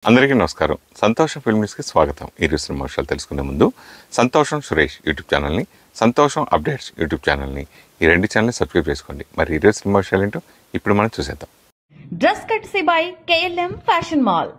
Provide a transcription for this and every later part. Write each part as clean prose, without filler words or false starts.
అందరికీ నమస్కారం. సంతోషం ఫిల్మ్ న్యూస్కి స్వాగతం. ఈరోజు సినిమా విషయాలు తెలుసుకునే ముందు సంతోషం సురేష్ యూట్యూబ్ ఛానల్ని, సంతోషం అప్డేట్స్ యూట్యూబ్ ఛానల్ని, ఈ రెండు ఛానల్ని సబ్స్క్రైబ్ చేసుకోండి. మరి ఈరోజు సినిమా విషయాలు ఏంటో ఇప్పుడు మనం చూసేద్దాం. Dress కట్సీ by KLM fashion mall.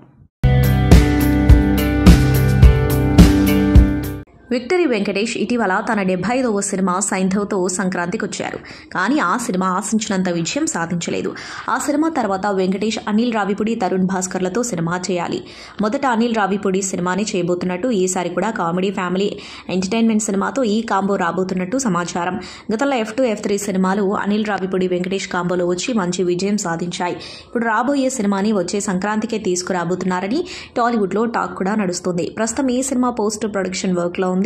Victory Venkatesh ఇటీవల తన 75వ సినిమా సైంధవ్తో సంక్రాంతికి వచ్చారు. కానీ ఆ సినిమా ఆశించినంత విజయం సాధించలేదు. ఆ సినిమా తర్వాత వెంకటేష్ అనిల్ రావిపూడి, తరుణ్ భాస్కర్లతో సినిమా చేయాలి. మొదట అనిల్ రావిపూడి సినిమాని చేయబోతున్నట్టు, ఈసారి కూడా కామెడీ ఫ్యామిలీ ఎంటర్టైన్మెంట్ సినిమాతో ఈ కాంబో రాబోతున్నట్టు సమాచారం. గతంలో F2, F3 సినిమాలు అనిల్ రావిపూడి, వెంకటేష్ కాంబోలో వచ్చి మంచి విజయం సాధించాయి. ఇప్పుడు రాబోయే సినిమాని వచ్చే సంక్రాంతికే తీసుకురాబోతున్నారని టాలీవుడ్లో టాక్ కూడా నడుస్తుంది. ప్రస్తుతం ఈ సినిమా పోస్ట్ ప్రొడక్షన్ వర్క్లో ఉంది.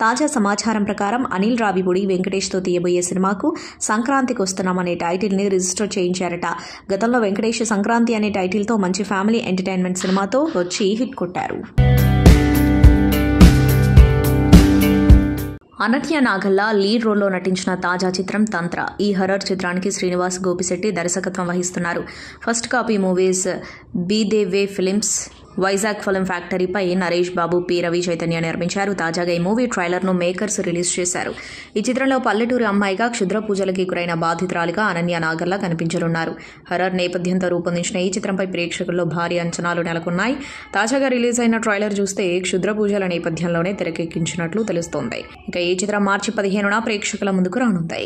తాజా సమాచారం ప్రకారం అనిల్ రావిపూడి, వెంకటేష్తో తీయబోయే సినిమాకు సంక్రాంతికి వస్తున్నామనే టైటిల్ ని రిజిస్టర్ చేయించారట. గతంలో వెంకటేష్ సంక్రాంతి అనే టైటిల్తో మంచి ఫ్యామిలీ ఎంటర్టైన్మెంట్ సినిమాతో వచ్చి హిట్ కొట్టారు. అనన్య నాగల్లా లీడ్ రోల్లో నటించిన తాజా చిత్రం తంత్ర. ఈ హర్రర్ చిత్రానికి శ్రీనివాస్ గోపిశెట్టి దర్శకత్వం వహిస్తున్నారు. First copy movies by the way films, Vizag film ఫ్యాక్టరీపై నరేష్ బాబు, పి రవి చైతన్య నిర్మించారు. తాజాగా ఈ మూవీ ట్రైలర్ను మేకర్స్ రిలీజ్ చేశారు. ఈ చిత్రంలో పల్లెటూరి అమ్మాయిగా క్షుద్ర పూజలకి గురైన బాధితురాలిగా అనన్య నాగల్లా కనిపించనున్నారు. హర్రర్ నేపథ్యంతో రూపొందించిన ఈ చిత్రంపై ప్రేక్షకుల్లో భారీ అంచనాలు నెలకొన్నాయి. తాజాగా రిలీజ్ అయిన ట్రైలర్ చూస్తే క్షుద్ర పూజల నేపథ్యంలోనే తెరకెక్కించినట్లు తెలుస్తోంది. ఇక ఈ చిత్రం మార్చి 15న ప్రేక్షకుల ముందుకు రానుంది.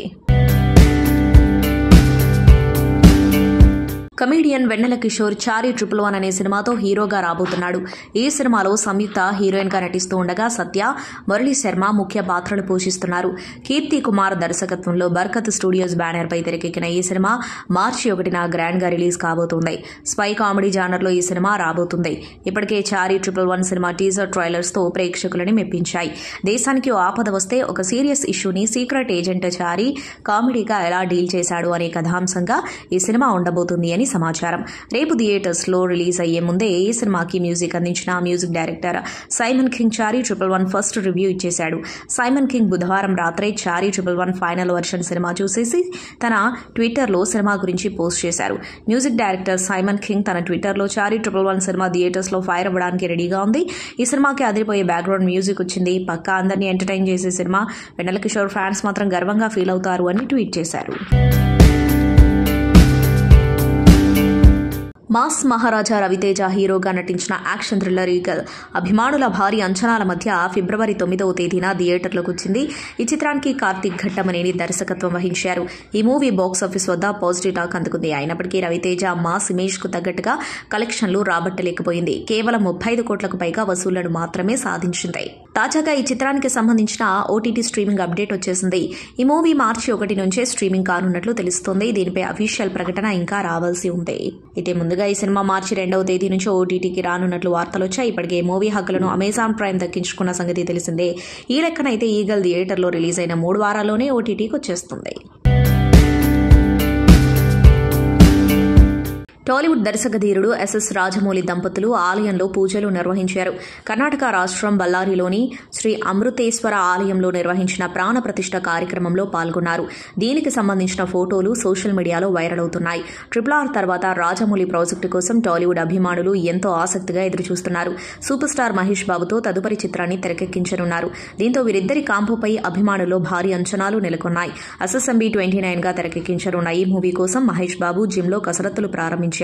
కమీడియన్ వెన్నెల కిషోర్ చారీ 111 అనే సినిమాతో హీరోగా రాబోతున్నాడు. ఈ సినిమాలో సంయుక్త హీరోయిన్ గా నటిస్తూ ఉండగా సత్య, మురళీ శర్మ ముఖ్య పాత్రలు పోషిస్తున్నారు. కీర్తి కుమార్ దర్శకత్వంలో బర్కత్ స్టూడియోస్ బ్యానర్ పై తెరకెక్కిన ఈ సినిమా మార్చి 1న గ్రాండ్ గా రిలీజ్ కాబోతుంది. స్పై కామెడీ జానర్ లో ఈ సినిమా రాబోతుంది. ఇప్పటికే చారీ 111 సినిమా టీజర్ ట్రైలర్స్ తో ప్రేక్షకులని మెప్పించాయి. దేశానికి ఓ ఆపద వస్తే ఒక సీరియస్ ఇష్యూని సీక్రెట్ ఏజెంట్ చారీ కామెడీగా ఎలా డీల్ చేశాడు అనే కథాంశంగా ఈ సినిమా ఉండబోతుంది అని సమాచారం. రేపు థియేటర్స్ లో రిలీజ్ అయ్యే ముందే ఈ సినిమాకి మ్యూజిక్ అందించిన మ్యూజిక్ డైరెక్టర్ సైమన్ కింగ్ చారీ 111 ఫస్ట్ రివ్యూ ఇచ్చేశాడు. సైమన్ కింగ్ బుధవారం రాత్రే చారీ 111 ఫైనల్ వర్షన్ సినిమా చూసేసి తన ట్విట్టర్లో సినిమా గురించి పోస్ట్ చేశారు. మ్యూజిక్ డైరెక్టర్ సైమన్ కింగ్ తన ట్విట్టర్లో చారీ 111 సినిమా థియేటర్స్ లో ఫైర్ అవ్వడానికి రెడీగా ఉంది. ఈ సినిమాకి అదిరిపోయే బ్యాక్గ్రౌండ్ మ్యూజిక్ వచ్చింది. పక్కా అందరినీ ఎంటర్టైన్ చేసే సినిమా. వెన్నెల కిషోర్ ఫ్యాన్స్ మాత్రం గర్వంగా ఫీల్ అవుతారు అని ట్వీట్ చేశారు. మాస్ మహారాజా రవితేజ హీరోగా నటించిన యాక్షన్ థ్రిల్లర్ ఈగల్ అభిమానుల భారీ అంచనాల మధ్య ఫిబ్రవరి 9వ తేదీన థియేటర్లోకి వచ్చింది. ఈ చిత్రానికి కార్తీక్ ఘట్టమనేని దర్శకత్వం వహించారు. ఈ మూవీ బాక్సాఫీస్ వద్ద పాజిటివ్ టాక్ అందుకుంది. అయినప్పటికీ రవితేజ మాస్ ఇమేజ్ కు తగ్గట్టుగా కలెక్షన్లు రాబట్టలేకపోయింది. కేవలం 35 కోట్లకు పైగా వసూళ్లను మాత్రమే సాధించింది. తాజాగా ఈ చిత్రానికి సంబంధించిన OTT స్ట్రీమింగ్ అప్డేట్ వచ్చేసింది. ఈ మూవీ మార్చి 1 నుంచే స్ట్రీమింగ్ కానున్నట్లు తెలుస్తోంది. దీనిపై అఫీషియల్ ప్రకటన ఇంకా రావాల్సి ఉంది. అయితే ముందుగా ఈ సినిమా మార్చి 2వ తేదీ నుంచి OTTకి రానున్నట్లు వార్తలొచ్చాయి. ఇప్పటికే మూవీ హక్కులను అమెజాన్ ప్రైమ్ దక్కించుకున్న సంగతి తెలిసిందే. ఈ లెక్కనైతే ఈగల్ థియేటర్లో రిలీజ్ అయిన 3 వారాల్లోనే OTTకి వచ్చేస్తుంది. టాలీవుడ్ దర్శకధీరుడు SS రాజమౌళి దంపతులు ఆలయంలో పూజలు నిర్వహించారు. కర్ణాటక రాష్ట్రం బళ్ళారిలోని శ్రీ అమృతేశ్వర ఆలయంలో నిర్వహించిన ప్రాణ ప్రతిష్ఠ కార్యక్రమంలో పాల్గొన్నారు. దీనికి సంబంధించిన ఫోటోలు సోషల్ మీడియాలో వైరల్ అవుతున్నాయి. RRR తర్వాత రాజమౌళి ప్రాజెక్టు కోసం టాలీవుడ్ అభిమానులు ఎంతో ఆసక్తిగా ఎదురుచూస్తున్నారు. సూపర్ స్టార్ మహేష్ బాబుతో తదుపరి చిత్రాన్ని తెరకెక్కించనున్నారు. దీంతో వీరిద్దరి కాంపోపై అభిమానుల్లో భారీ అంచనాలు నెలకొన్నాయి. SSMB 29 గా తెరకెక్కించనున్న ఈ మూవీ కోసం మహేష్ బాబు జిమ్లో కసరత్తులు ప్రారంభించారు.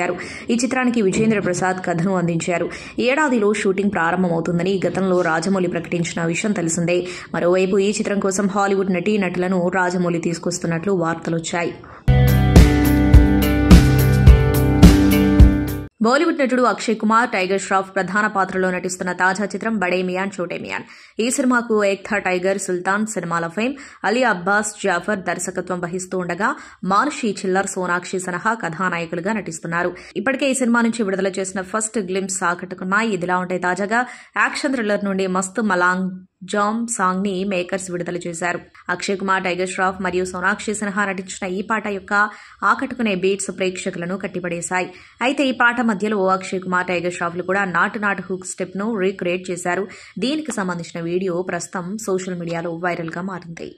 ఈ చిత్రానికి విజేంద్ర ప్రసాద్ కథను అందించారు. ఏడాదిలో షూటింగ్ ప్రారంభమవుతుందని గతంలో రాజమౌళి ప్రకటించిన విషయం తెలిసిందే. మరోవైపు ఈ చిత్రం కోసం హాలీవుడ్ నటీనటులను రాజమౌళి తీసుకొస్తున్నట్లు వార్తలొచ్చాయి. బాలీవుడ్ నటుడు అక్షయ్ కుమార్, టైగర్ ష్రాఫ్ ప్రధాన పాత్రలో నటిస్తున్న తాజా చిత్రం బడే మియాన్ చోటే మియాన్. ఈ సినిమాకు ఏక్ థా టైగర్, సుల్తాన్ సినిమాల ఫేమ్ అలీ అబ్బాస్ జాఫర్ దర్శకత్వం వహిస్తూ ఉండగా మానుషి చిల్లర్, సోనాక్షి సనహా కథానాయకులుగా నటిస్తున్నారు. ఇప్పటికే ఈ సినిమా నుంచి విడుదల చేసిన ఫస్ట్ గ్లింప్స్ ఆకట్టుకున్నాయి. ఇదిలా ఉంటే తాజాగా యాక్షన్ థ్రిల్లర్ నుండి మస్త్ మలాంగ్ జామ్ సాంగ్ ని మేకర్స్ విడుదల చేశారు. అక్షయ్ కుమార్, టైగర్ ష్రాఫ్ మరియు సోనాక్షి సిన్హా నటించిన ఈ పాట యొక్క ఆకట్టుకునే బీట్స్ ప్రేక్షకులను కట్టిపడేశాయి. అయితే ఈ పాట మధ్యలో అక్షయ్ కుమార్, టైగర్ ష్రాఫ్లు కూడా నాటు హుక్ స్టెప్ ను రీక్రియేట్ చేశారు. దీనికి సంబంధించిన వీడియో ప్రస్తుతం సోషల్ మీడియాలో వైరల్ గా మారింది.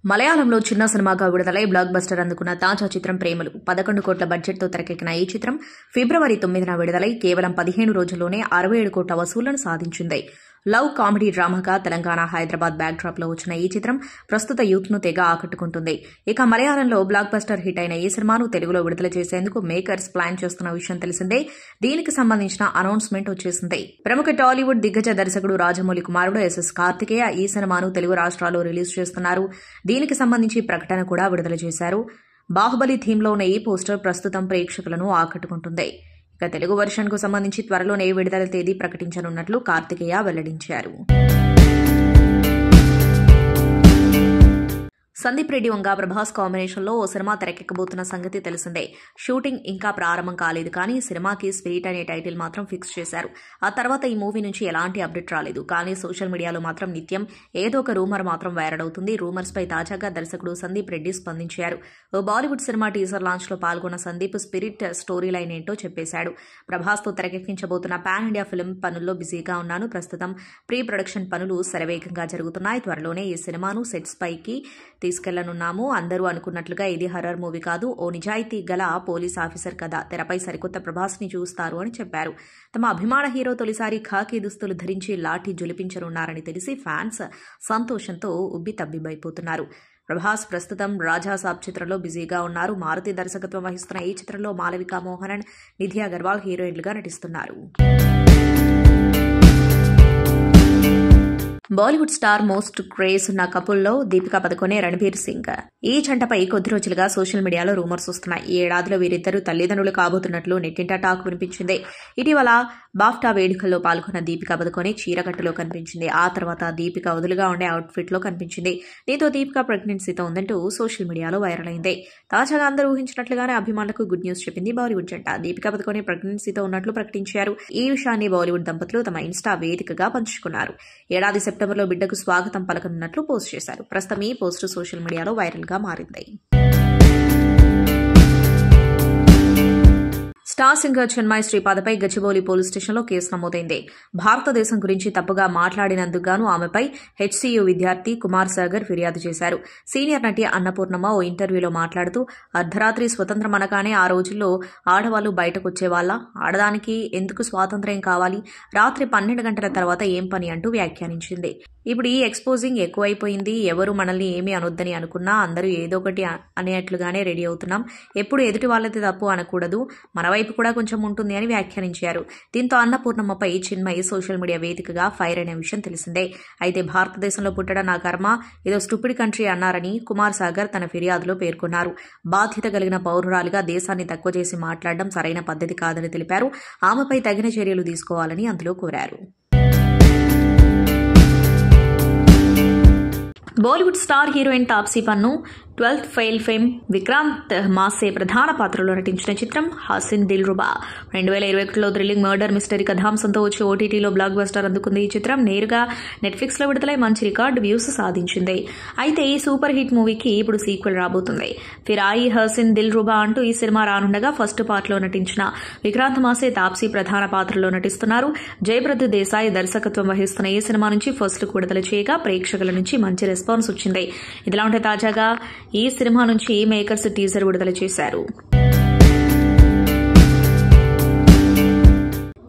మలయాళంలో చిన్న సినిమాగా విడుదలై బ్లాక్ బస్టర్ అందుకున్న తాజా చిత్రం ప్రేమలు 11 కోట్ల బడ్జెట్తో తెరకెక్కిన ఈ చిత్రం ఫిబ్రవరి 9న విడుదలై కేవలం 15 రోజుల్లోనే 67 కోట్ల వసూళ్లను సాధించింది. లవ్ కామెడీ డ్రామాగా తెలంగాణ, హైదరాబాద్ బ్యాక్డ్రాప్లో వచ్చిన ఈ చిత్రం ప్రస్తుత యూత్ను తెగ ఆకట్టుకుంటుంది. ఇక మలయాళంలో బ్లాక్ బస్టర్ హిట్ అయిన ఈ సినిమాను తెలుగులో విడుదల చేసేందుకు మేకర్స్ ప్లాన్ చేస్తున్న విషయం తెలిసిందే. దీనికి సంబంధించిన అనౌన్స్మెంట్ వచ్చేసింది. ప్రముఖ టాలీవుడ్ దిగ్గజ దర్శకుడు రాజమౌళి కుమారుడు ఎస్ఎస్ కార్తికేయ ఈ సినిమాను తెలుగు రాష్ట్రాల్లో రిలీజ్ చేస్తున్నారు. దీనికి సంబంధించి ప్రకటన కూడా విడుదల చేశారు. బాహుబలి థీమ్లో ఉన్న ఈ పోస్టర్ ప్రస్తుతం ప్రేక్షకులను ఆకట్టుకుంటుంది. ఇక తెలుగు వెర్షన్కు సంబంధించి త్వరలోనే విడుదల తేదీ ప్రకటించనున్నట్లు కార్తికేయ వెల్లడించారు. సందీప్ రెడ్డి వంగ ప్రభాస్ కాంబినేషన్లో ఓ సినిమా తెరకెక్కబోతున్న సంగతి తెలిసిందే. షూటింగ్ ఇంకా ప్రారంభం కాలేదు, కానీ ఈ సినిమాకి స్పిరిట్ అనే టైటిల్ మాత్రం ఫిక్స్ చేశారు. ఆ తర్వాత ఈ మూవీ నుంచి ఎలాంటి అప్డేట్ రాలేదు. కానీ సోషల్ మీడియాలో మాత్రం నిత్యం ఏదో ఒక రూమర్ మాత్రం వైరల్ అవుతుంది. రూమర్స్ పై తాజాగా దర్శకుడు సందీప్ రెడ్డి స్పందించారు. ఓ బాలీవుడ్ సినిమా టీజర్ లాంచ్ లో పాల్గొన్న సందీప్ స్పిరిట్ స్టోరీ లైన్ ఏంటో చెప్పేశాడు. ప్రభాస్ తో తెరకెక్కించబోతున్న పాన్ ఇండియా ఫిల్మ్ పనుల్లో బిజీగా ఉన్నాను. ప్రస్తుతం ప్రీ ప్రొడక్షన్ పనులు శరవేగంగా జరుగుతున్నాయి. త్వరలోనే ఈ సినిమాను సెట్స్ పైకి తీసుకెళ్లనున్నాము. అందరూ అనుకున్నట్లుగా ఇది హర్రర్ మూవీ కాదు, ఓ నిజాయితీ గల పోలీస్ ఆఫీసర్ కథ. తెరపై సరికొత్త ప్రభాస్ ని చూస్తారు అని చెప్పారు. తమ అభిమాన హీరో తొలిసారి ఖాకీ దుస్తులు ధరించి లాఠీ జులిపించనున్నారని తెలిసి ఫ్యాన్స్ సంతోషంతో ఉబ్బి తబ్బిబ్బైపోతున్నారు. ప్రభాస్ ప్రస్తుతం రాజాసాబ్ చిత్రంలో బిజీగా ఉన్నారు. మారుతి దర్శకత్వం వహిస్తున్న ఈ చిత్రంలో మాలవిక మోహనన్, నిధి అగర్వాల్ హీరోయిన్లుగా నటిస్తున్నారు. బాలీవుడ్ స్టార్ మోస్ట్ క్రేజ్ ఉన్న కపుల్లో దీపికా పదుకొనే, రణబీర్ సింగ్. ఈ జంటపై కొద్ది రోజులుగా సోషల్ మీడియాలో రూమర్స్ వస్తున్నాయి. ఈ ఏడాదిలో వీరిద్దరూ తల్లిదండ్రులు కాబోతున్నట్లు నెట్టింట టాక్ వినిపించింది. ఇటీవల బాఫ్టా వేడుకల్లో పాల్గొన్న దీపికా పదుకొనే చీరకట్టులో కనిపించింది. ఆ తర్వాత దీపిక వదులుగా ఉండే అవుట్ఫిట్ లో కనిపించింది. దీంతో దీపిక ప్రెగ్నెన్సీతో ఉందంటూ సోషల్ మీడియాలో వైరల్ అయింది. తాజాగా అందరూ ఊహించినట్లుగానే అభిమానులకు గుడ్ న్యూస్ చెప్పింది బాలీవుడ్ జంట. దీపికా పదుకొనే ప్రెగ్నెన్సీతో ఉన్నట్లు ప్రకటించారు. ఈ విషయాన్ని బాలీవుడ్ దంపతులు తమ ఇన్స్టా వేదికగా పంచుకున్నారు. ఏడాది సెప్టెంబర్లో బిడ్డకు స్వాగతం పలకనున్నట్లు పోస్ట్ చేశారు. ప్రస్తుతం ఈ పోస్టు సోషల్ మీడియాలో వైరల్ గా మారింది. స్టార్ సింగర్ చిన్మయి శ్రీపాదపై గచ్చిబౌలి పోలీస్ స్టేషన్లో కేసు నమోదైంది. భారతదేశం గురించి తప్పుగా మాట్లాడినందుకు గాను ఆమెపై హెచ్సీయూ విద్యార్థి కుమార్ సాగర్ ఫిర్యాదు చేశారు. సీనియర్ నటి అన్నపూర్ణమ్మ ఓ ఇంటర్వ్యూలో మాట్లాడుతూ అర్ధరాత్రి స్వతంత్రం అనగానే ఆ రోజుల్లో ఆడవాళ్లు బయటకొచ్చేవాళ్ల, ఆడదానికి ఎందుకు స్వాతంత్ర్యం కావాలి, రాత్రి 12 గంటల తర్వాత ఏం పని అంటూ వ్యాఖ్యానించింది. ఇప్పుడు ఈ ఎక్స్పోజింగ్ ఎక్కువైపోయింది. ఎవరు మనల్ని ఏమీ అనొద్దని అనుకున్నా అందరూ ఏదో ఒకటి అనేట్లుగానే రెడీ అవుతున్నాం. ఎప్పుడు ఎదుటి వాళ్ళది తప్పు అనకూడదు, మన వైపు కూడా కొంచెం ఉంటుంది అని వ్యాఖ్యానించారు. దీంతో అన్నపూర్ణమ్మపై చిన్మయి సోషల్ మీడియా వేదికగా ఫైర్ అయిన విషయం తెలిసిందే. అయితే భారతదేశంలో పుట్టడం నా కర్మ, ఏదో స్టూపిడ్ కంట్రీ అన్నారని కుమార్ సాగర్ తన ఫిర్యాదులో పేర్కొన్నారు. బాధ్యత కలిగిన పౌరురాలిగా దేశాన్ని తక్కువ చేసి మాట్లాడడం సరైన పద్ధతి కాదని తెలిపారు. ఆమెపై తగిన చర్యలు తీసుకోవాలని అందులో కోరారు. బాలీవుడ్ స్టార్ హీరోయిన్ తాప్సీ పన్ను 12th ఫెయిల్ ఫేమ్ విక్రాంత్ మాసే ప్రధాన పాత్రలో నటించిన చిత్రం హసీన్ దిల్రుబా 2021లో థ్రిల్లింగ్ మర్డర్ మిస్టరీ కథాంశంతో వచ్చి ఓటీటీలో బ్లాక్ బస్టర్ అందుకుంది. ఈ చిత్రం నేరుగా నెట్ఫ్లిక్స్లో విడుదలై మంచి రికార్డు వ్యూస్ సాధించింది. అయితే ఈ సూపర్ హిట్ మూవీకి ఇప్పుడు సీక్వెల్ రాబోతుంది. ఫిరాయి హసీన్ దిల్రుబా అంటూ ఈ సినిమా రానుండగా ఫస్ట్ పార్ట్లో నటించిన విక్రాంత్ మాసే తాప్సీ ప్రధాన పాత్రలో నటిస్తున్నారు. జయప్రద్ దేశాయ్ దర్శకత్వం వహిస్తున్న ఈ సినిమా నుంచి ఫస్ట్ లుక్ విడుదల చేయగా ప్రేక్షకుల నుంచి మంచి రెస్పాన్స్ వచ్చింది. ఇదిలా ఉంటే తాజాగా ఈ సినిమా నుంచి మేకర్స్ టీజర్ విడుదల చేశారు.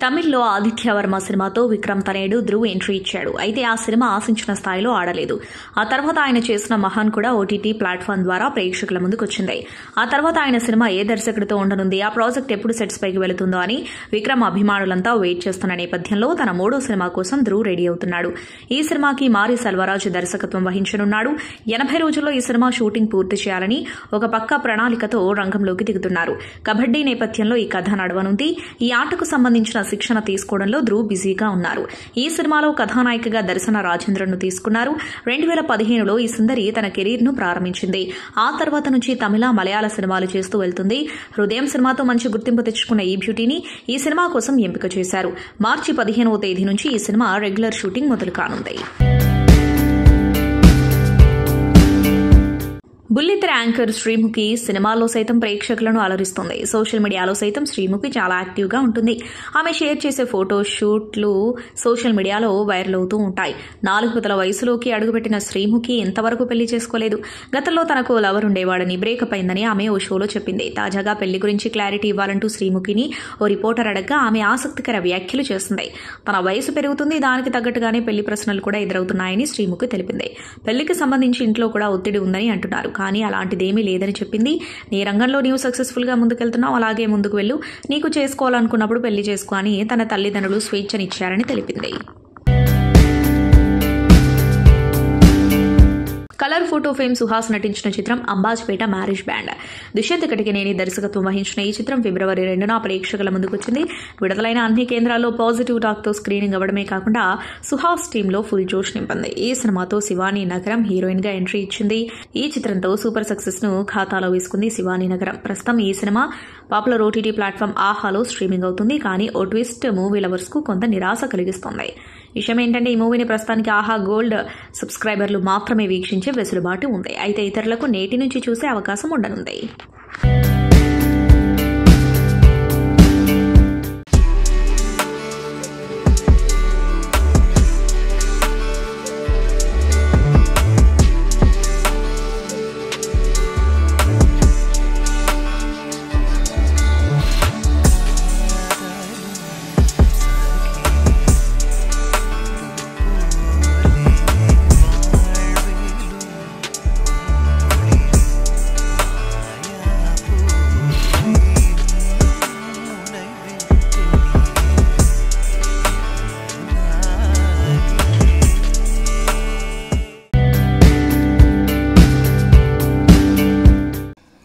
తమిళ్లో ఆదిత్య వర్మ సినిమాతో విక్రమ్ తనయుడు ధ్రువ్ ఎంట్రీ ఇచ్చాడు. అయితే ఆ సినిమా ఆశించిన స్థాయిలో ఆడలేదు. ఆ తర్వాత ఆయన చేసిన మహాన్ కూడా ఓటీటీ ప్లాట్ఫామ్ ద్వారా ప్రేక్షకుల ముందుకొచ్చింది. ఆ తర్వాత ఆయన సినిమా ఏ దర్శకుడితో ఉండనుంది, ఆ ప్రాజెక్ట్ ఎప్పుడు సెట్స్ పైకి వెళుతుందో అని విక్రమ్ అభిమానులంతా వెయిట్ చేస్తున్న నేపథ్యంలో తన 3వ సినిమా కోసం ధ్రువ్ రెడీ అవుతున్నాడు. ఈ సినిమాకి మారి సెల్వరాజ్ దర్శకత్వం వహించనున్నాడు. 80 రోజుల్లో ఈ సినిమా షూటింగ్ పూర్తి చేయాలని ఒక పక్కా ప్రణాళికతో రంగంలోకి దిగుతున్నారు. కబడ్డీ నేపథ్యంలో ఈ కథ నడవనుంది. ఈ ఆటకు సంబంధించిన శిక్షణ తీసుకోవడంలో ధ్రువ్ బిజీగా ఉన్నారు. ఈ సినిమాలో కథానాయికగా దర్శన రాజేంద్రన్ ను తీసుకున్నారు. 2015లో ఈ సుందరి తన కెరీర్ ను ప్రారంభించింది. ఆ తర్వాత నుంచి తమిళ, మలయాళ సినిమాలు చేస్తూ వెళ్తుంది. హృదయం సినిమాతో మంచి గుర్తింపు తెచ్చుకున్న ఈ బ్యూటీని ఈ సినిమా కోసం ఎంపిక చేశారు. మార్చి 15వ తేదీ నుంచి ఈ సినిమా రెగ్యులర్ షూటింగ్ మొదలు కానుంది. బుల్లితెర యాంకర్ శ్రీముఖి సినిమాల్లో సైతం ప్రేక్షకులను అలరిస్తుంది. సోషల్ మీడియాలో సైతం శ్రీముఖి చాలా యాక్టివ్గా ఉంటుంది. ఆమె షేర్ చేసే ఫోటో షూట్లు సోషల్ మీడియాలో వైరల్ అవుతూ ఉంటాయి. 4 పదుల వయసులోకి అడుగుపెట్టిన శ్రీముఖి ఇంతవరకు పెళ్లి చేసుకోలేదు. గతంలో తనకు లవర్ ఉండేవాడని, బ్రేకప్ అయిందని ఆమె ఓ షోలో చెప్పింది. తాజాగా పెళ్లి గురించి క్లారిటీ ఇవ్వాలంటూ శ్రీముఖిని ఓ రిపోర్టర్ అడగ్గా ఆమె ఆసక్తికర వ్యాఖ్యలు చేస్తుంది. తన వయసు పెరుగుతుంది, దానికి తగ్గట్టుగానే పెళ్లి ప్రశ్నలు కూడా ఎదురవుతున్నాయని శ్రీముఖి తెలిపింది. పెళ్లికి సంబంధించి ఇంట్లో కూడా ఒత్తిడి ఉందని అంటున్నారు, కానీ అలాంటిదేమీ లేదని చెప్పింది. నీ రంగంలో నీవు సక్సెస్ఫుల్ గా ముందుకెళ్తున్నావు, అలాగే ముందుకు వెళ్ళు. నీకు చేసుకోవాలనుకున్నప్పుడు పెళ్లి చేసుకో అని తన తల్లిదండ్రులు స్వేచ్ఛనిచ్చారని తెలిపింది. కలర్ ఫోటో ఫేమ్ సుహాస్ నటించిన చిత్రం అంబాజ్పేట మ్యారేజ్ బ్యాండ్. దుష్యంత్ కటికనేని దర్శకత్వం వహించిన ఈ చిత్రం ఫిబ్రవరి 2న ప్రేక్షకుల ముందుకొచ్చింది. విడుదలైన అన్ని కేంద్రాల్లో పాజిటివ్ టాక్ తో స్క్రీనింగ్ అవ్వడమే కాకుండా సుహాస్ టీంలో ఫుల్ జోష్ నింపింది. ఈ సినిమాతో శివానీ నగరం హీరోయిన్ గా ఎంట్రీ ఇచ్చింది. ఈ చిత్రంతో సూపర్ సక్సెస్ ను ఖాతాలో వేసుకుంది శివానీ నగరం. ప్రస్తుతం ఈ సినిమా పాపులర్ ఓటీటీ ప్లాట్ఫామ్ ఆహాలో స్ట్రీమింగ్ అవుతుంది. కానీ ఓ ట్విస్ట్ మూవీ లవర్స్ కు కొంత నిరాశ కలిగిస్తోంది. విషయం ఏంటంటే ఈ మూవీని ప్రస్తుతానికి ఆహా గోల్డ్ సబ్స్క్రైబర్లు మాత్రమే వీక్షించే వెసులుబాటు ఉంది. అయితే ఇతరులకు నేటి నుంచి చూసే అవకాశం ఉండనుంది.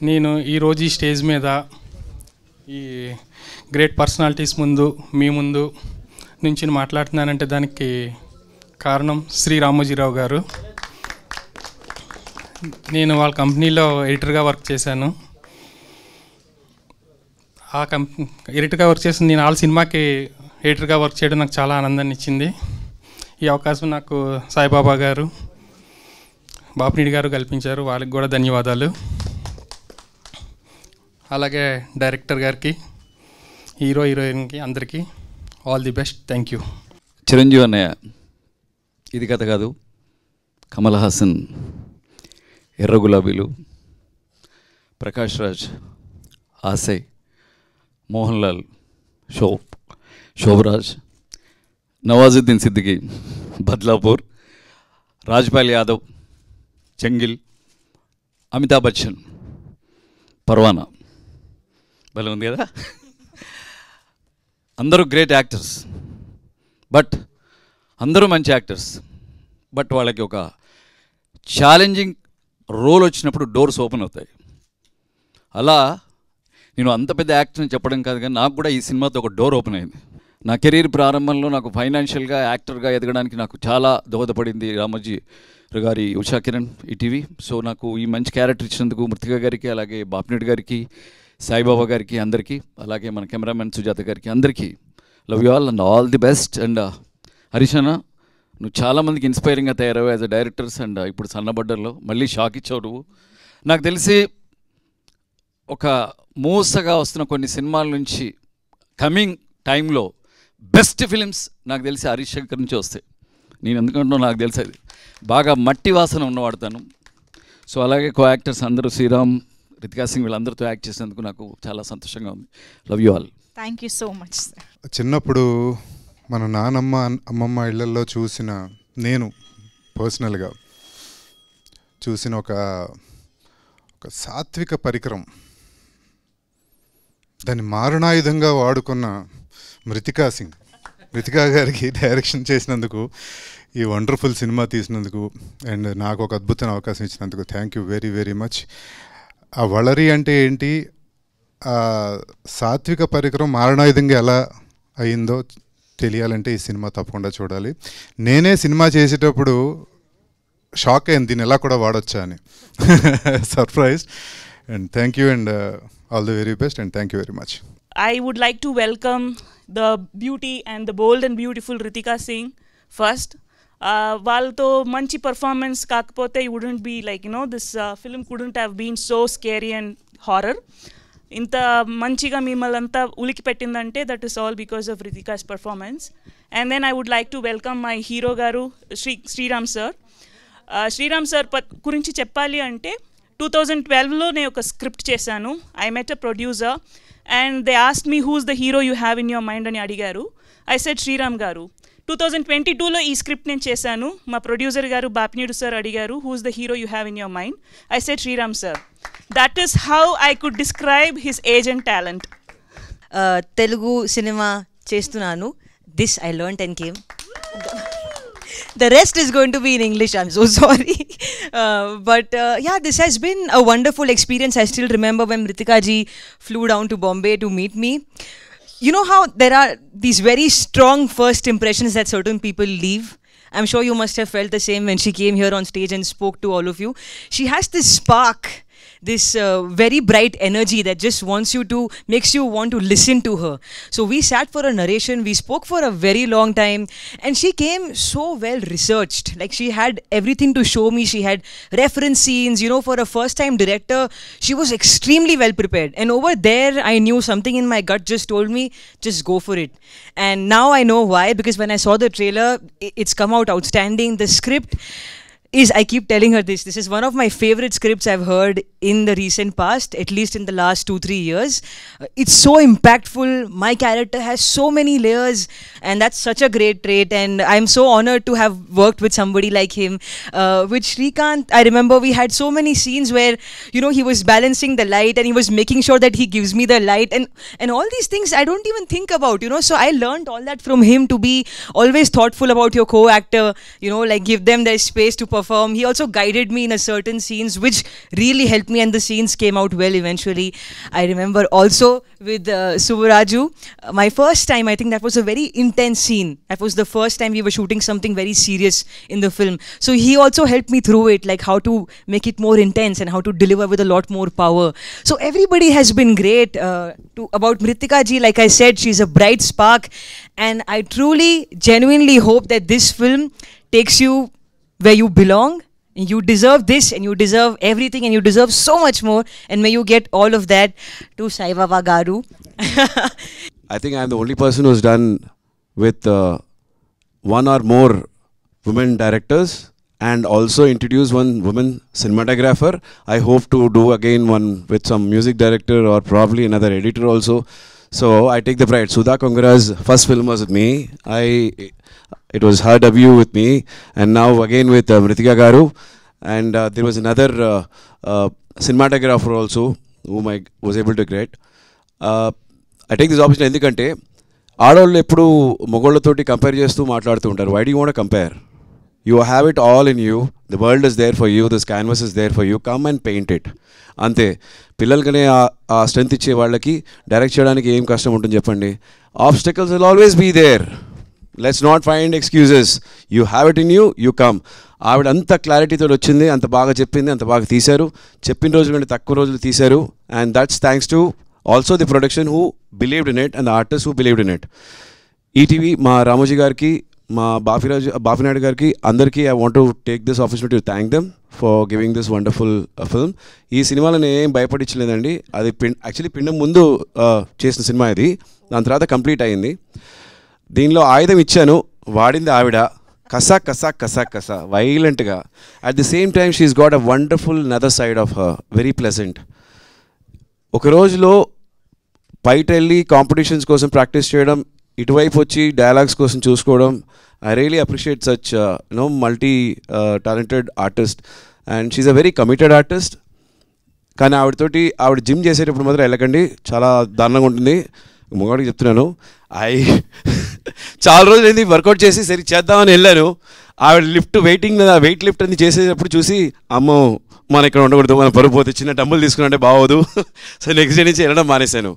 నేను ఈరోజు ఈ స్టేజ్ మీద ఈ గ్రేట్ పర్సనాలిటీస్ ముందు మీ ముందు నుంచి మాట్లాడుతున్నానంటే దానికి కారణం శ్రీ రామోజీరావు గారు. నేను వాళ్ళ కంపెనీలో ఎడిటర్గా వర్క్ చేశాను. ఆ ఎడిటర్గా వర్క్ చేసిన నేను వాళ్ళ సినిమాకి ఎడిటర్గా వర్క్ చేయడం నాకు చాలా ఆనందాన్ని ఇచ్చింది. ఈ అవకాశం నాకు సాయిబాబా గారు, బాపినీడి గారు కల్పించారు. వాళ్ళకి కూడా ధన్యవాదాలు. అలాగే డైరెక్టర్ గారికి, హీరో హీరోయిన్కి అందరికీ all the best. Thank you. Chiranjeevi అన్నయ్య ఇది కథ కాదు, కమల్ హాసన్ ఎర్ర గులాబీలు, ప్రకాష్ రాజ్ ఆశయ్, మోహన్ లాల్ శోభరాజ్, నవాజుద్దీన్ సిద్దికి బద్లాపూర్, రాజ్పాల్ యాదవ్ చెంగిల్, అమితాబ్ బచ్చన్ పర్వానా. భలే ఉంది కదా. అందరూ గ్రేట్ యాక్టర్స్, బట్ అందరూ మంచి యాక్టర్స్. బట్ వాళ్ళకి ఒక ఛాలెంజింగ్ రోల్ వచ్చినప్పుడు డోర్స్ ఓపెన్ అవుతాయి. అలా నేను అంత పెద్ద యాక్టర్ని చెప్పడం కాదు, కానీ నాకు కూడా ఈ సినిమాతో ఒక డోర్ ఓపెన్ అయింది. నా కెరీర్ ప్రారంభంలో నాకు ఫైనాన్షియల్గా యాక్టర్గా ఎదగడానికి నాకు చాలా దోహదపడింది రామోజీ గారి ఉషా కిరణ్ ఈటీవీ. సో నాకు ఈ మంచి క్యారెక్టర్ ఇచ్చినందుకు మృతిక గారికి, అలాగే బాపినీడి గారికి, సాయిబాబా గారికి, అందరికీ, అలాగే మన కెమెరామెన్ సుజాత గారికి అందరికీ love you all and all the best. And Harish అన్న, నువ్వు చాలామందికి ఇన్స్పైరింగ్గా తయారవు యాజ్ అ డైరెక్టర్స్. అండ్ ఇప్పుడు సన్నబడ్డర్లో మళ్ళీ షాక్ ఇచ్చావు నువ్వు. నాకు తెలిసి ఒక మూసగా వస్తున్న కొన్ని సినిమాల నుంచి కమింగ్ టైంలో బెస్ట్ ఫిలిమ్స్ నాకు తెలిసి హరీష్ శంకర్ నుంచి వస్తాయి. నేను ఎందుకంటున్నా నాకు తెలిసి అది బాగా మట్టి వాసన ఉన్నవాడతాను. సో అలాగే కో యాక్టర్స్ అందరూ శ్రీరామ్, రితికా సింగ్ వీళ్ళందరితో యాక్ట్ చేసినందుకు నాకు చాలా సంతోషంగా ఉంది. Love you all. Thank you so much. చిన్నప్పుడు మన నానమ్మ అమ్మమ్మ ఇళ్లలో చూసిన, నేను పర్సనల్గా చూసిన ఒక సాత్విక పరికరం, దాన్ని మారణాయుధంగా వాడుకున్న మృతికా గారికి డైరెక్షన్ చేసినందుకు, ఈ వండర్ఫుల్ సినిమా తీసినందుకు, అండ్ నాకు ఒక అద్భుతమైన అవకాశం ఇచ్చినందుకు thank you very very much. ఆ వలరి అంటే ఏంటి, ఆ సాత్విక పరికరం మారణాయుధంగా ఎలా అయిందో తెలియాలంటే ఈ సినిమా తప్పకుండా చూడాలి. నేనే సినిమా చేసేటప్పుడు షాక్ అయింది, దీన్ని ఎలా కూడా వాడొచ్చా అని. Surprise. And thank you and all the very best and thank you very much. I would like to welcome the beauty and the bold and beautiful Ritika Singh first. వాళ్ళతో మంచి performance కాకపోతే you wouldn't be like this film couldn't have been so scary and horror. ఇంత మంచిగా మిమ్మల్ని అంతా ఉలికి పెట్టిందంటే that is all because of Ritika's performance. And then I would like to welcome my hero గారు శ్రీరామ్ సార్. శ్రీరామ్ సార్ గురించి చెప్పాలి అంటే 2012లో నేను ఒక స్క్రిప్ట్ చేశాను. I met a producer and they asked me who's the hero you have in your mind అని అడిగారు. I said Sriram గారు. 2022లో ఈ స్క్రిప్ట్ నేను చేశాను. మా ప్రొడ్యూసర్ గారు బాపినీడు సార్ అడిగారు who's the hero you have in your mind. I said Sriram sir. That is how I could describe his age and talent. Telugu cinema చేస్తున్నాను. This I learned and came. The rest is going to be in English. I'm so sorry. But yeah, this has been a wonderful experience. I still remember when Ritika ji flew down to Bombay to meet me. You know how there are these very strong first impressions that certain people leave? I'm sure you must have felt the same when she came here on stage and spoke to all of you. She has this spark, this very bright energy that just makes you want to listen to her. So we sat for a narration, we spoke for a very long time, and she came so well researched. Like she had everything to show me. She had reference scenes, for a first time director, she was extremely well prepared. And over there, I knew something in my gut just told me, just go for it. And now I know why, because when I saw the trailer, it's come out outstanding. The script I keep telling her this is one of my favorite scripts I've heard in the recent past, at least in the last 2-3 years. It's so impactful. My character has so many layers, and that's such a great trait, and I'm so honored to have worked with somebody like him. With Srikanth, I remember we had so many scenes where, he was balancing the light and he was making sure that he gives me the light, and all these things I don't even think about, so I learned all that from him, to be always thoughtful about your co-actor, like give them their space to perform. He also guided me in a certain scenes which really helped me, and the scenes came out well eventually. I remember also with Suvaraju, my first time, I think that was a very intense scene. That was the first time we were shooting something very serious in the film. So he also helped me through it, like how to make it more intense and how to deliver with a lot more power. So everybody has been great. About Mritika ji, like I said, she's a bright spark, and I truly, genuinely hope that this film takes you where you belong. You deserve this, and you deserve everything, and you deserve so much more, and may you get all of that. To Sai Baba Garu. I think I'm the only person who's done with one or more women directors, and also introduce one woman cinematographer. I hope to do again one with some music director or probably another editor also. So I take the pride. Sudha Kongara's first film was with me. It was her debut with me, and now again with Mritika Garu, and there was another cinematographer also whom I was able to get. I take this opportunity ఎందుకంటే ఆడవాళ్ళు ఎప్పుడు మొగోళ్ళతోటి compare చేస్తూ మాట్లాడుతూ ఉంటారు. Why do you want to compare? You have it all in you. The world is there for you. This canvas is there for you. Come and paint it. అంతే. పిల్లలకనే ఆ strength ఇచ్చే వాళ్ళకి డైరెక్ట్ చేయడానికి ఏం కష్టం ఉంటుంది చెప్పండి? Obstacles will always be there. Let's not find excuses. You have it in you, you come. ఆవిడ అంత క్లారిటీతో వచ్చింది, అంత బాగా చెప్పింది, అంత బాగా తీశారు. చెప్పిన రోజుల కంటే తక్కువ రోజులు తీశారు. And that's thanks to also the production who believed in it and the artist who believed in it. ETV మా రామోజీ గారికి, మా బాపినాయుడు గారికి, అందరికీ I want to take this opportunity to thank them for giving this wonderful film. ఈ సినిమాలో నేను ఏం భయపడించలేదండి. అది యాక్చువల్లీ పిండం ముందు చేసిన సినిమా ఇది. దాని తర్వాత కంప్లీట్ అయింది. దీనిలో ఆయుధం ఇచ్చాను, వాడింది ఆవిడ. కసా కసా కసా కసా వైలెంట్గా. At the same time she is got a wonderful other side of her, very pleasant. ఒక రోజులో బయట వెళ్ళి కాంపిటీషన్స్ కోసం ప్రాక్టీస్ చేయడం, ఇటువైపు వచ్చి డైలాగ్స్ కోసం చూసుకోవడం. I really appreciate such multi talented artist, and she's a very committed artist. కానీ ఆవిడ జిమ్ చేసేటప్పుడు మాత్రం వెళ్ళకండి, చాలా దారుణంగా ఉంటుంది. మొగాడికి చెప్తున్నాను. చాలా రోజులు ఏంది వర్కౌట్ చేసి సరి చేద్దామని వెళ్ళాను. ఆవిడ వెయిట్ లిఫ్ట్ అని చేసేటప్పుడు చూసి, అమ్మో మనం ఇక్కడ ఉండకూడదు, మనం పరుగు పోతే, చిన్న డబ్బులు తీసుకున్నట్టే బాగోదు. సో నెక్స్ట్ డే నుంచి వెళ్ళడం మానేశాను.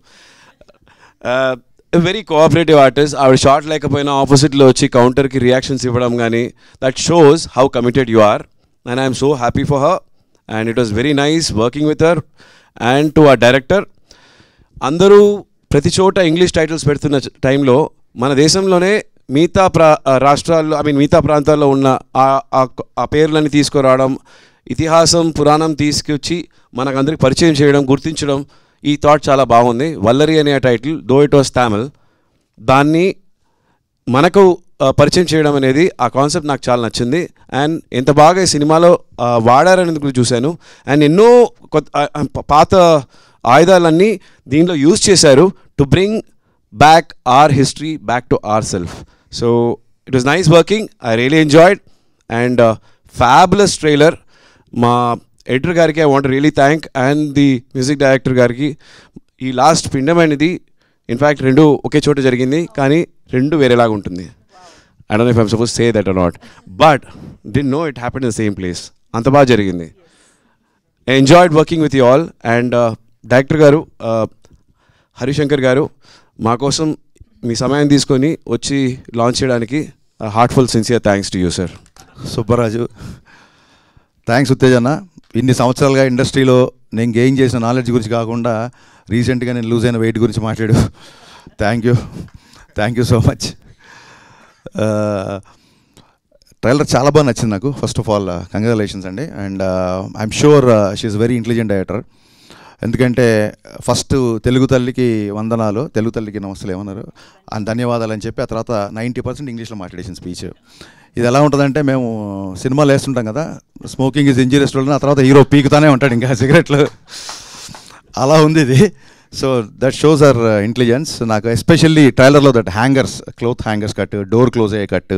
Very cooperative artist. ఆవిడ షార్ట్ లేకపోయినా ఆపోజిట్లో వచ్చి కౌంటర్కి రియాక్షన్స్ ఇవ్వడం కానీ, that shows how committed you are, and I'm so happy for her, and it was very nice working with her. And to our director, అందరూ ప్రతి చోట ఇంగ్లీష్ టైటిల్స్ పెడుతున్న టైంలో మన దేశంలోనే మిగతా రాష్ట్రాల్లో మిగతా ప్రాంతాల్లో ఉన్న ఆ పేర్లని తీసుకురావడం, ఇతిహాసం పురాణం తీసుకొచ్చి మనకందరికి పరిచయం చేయడం, గుర్తించడం, ఈ థాట్ చాలా బాగుంది. వల్లరి అనే title, though it was Tamil, దాన్ని మనకు పరిచయం చేయడం అనేది, ఆ కాన్సెప్ట్ నాకు చాలా నచ్చింది. అండ్ ఎంత బాగా ఈ సినిమాలో వాడారనేది కూడా చూశాను. అండ్ ఎన్నో పాత ఆయుధాలన్నీ దీనిలో యూజ్ చేశారు to bring back or history back to our self. So it was nice working, I really enjoyed. And fabulous trailer. మా ఎడిటర్ గారికి I want really thank, and the music director గారికి. ఈ last పిండం అనేది in fact రెండు ఒకే చోట జరిగింది, కానీ రెండు వేరేలాగా ఉంటుంది. I don't know if I'm supposed to say that or not, but didn't know it happened in the same place. అంత బాగా జరిగింది. I enjoyed working with you all. And director గారు హరిశంకర్ గారు మా కోసం మీ సమయం తీసుకొని వచ్చి లాంచ్ చేయడానికి heartful sincere thanks to you sir. Subbaraju, thanks ఉత్తేజన్న. ఇన్ని సంవత్సరాలుగా ఇండస్ట్రీలో నేను గెయిన్ చేసిన నాలెడ్జ్ గురించి కాకుండా రీసెంట్గా నేను లూజ్ అయిన వెయిట్ గురించి మాట్లాడు. Thank you so much. Trailer చాలా బాగా నచ్చింది నాకు. ఫస్ట్ ఆఫ్ ఆల్ కంగ్రాచులేషన్స్ అండి. And I'm sure she's very intelligent director. ఎందుకంటే ఫస్ట్ తెలుగు తల్లికి వందనాలు, తెలుగు తల్లికి నమస్తలు ఏమన్నారు అని ధన్యవాదాలు అని చెప్పి, ఆ తర్వాత 90% ఇంగ్లీష్లో మాట్లాడేసిన స్పీచ్. ఇది ఎలా ఉంటుందంటే, మేము సినిమాలు వేస్తుంటాం కదా, స్మోకింగ్ ఈజ్ ఇంజూరియస్ టు, ఆ తర్వాత హీరో పీకుతానే ఉంటాడు ఇంకా సిగరెట్లు, అలా ఉంది ఇది. So that shows our intelligence. నాకు ఎస్పెషల్లీ ట్రైలర్లో that hangers, cloth hangers cut, door close అయ్యే కట్,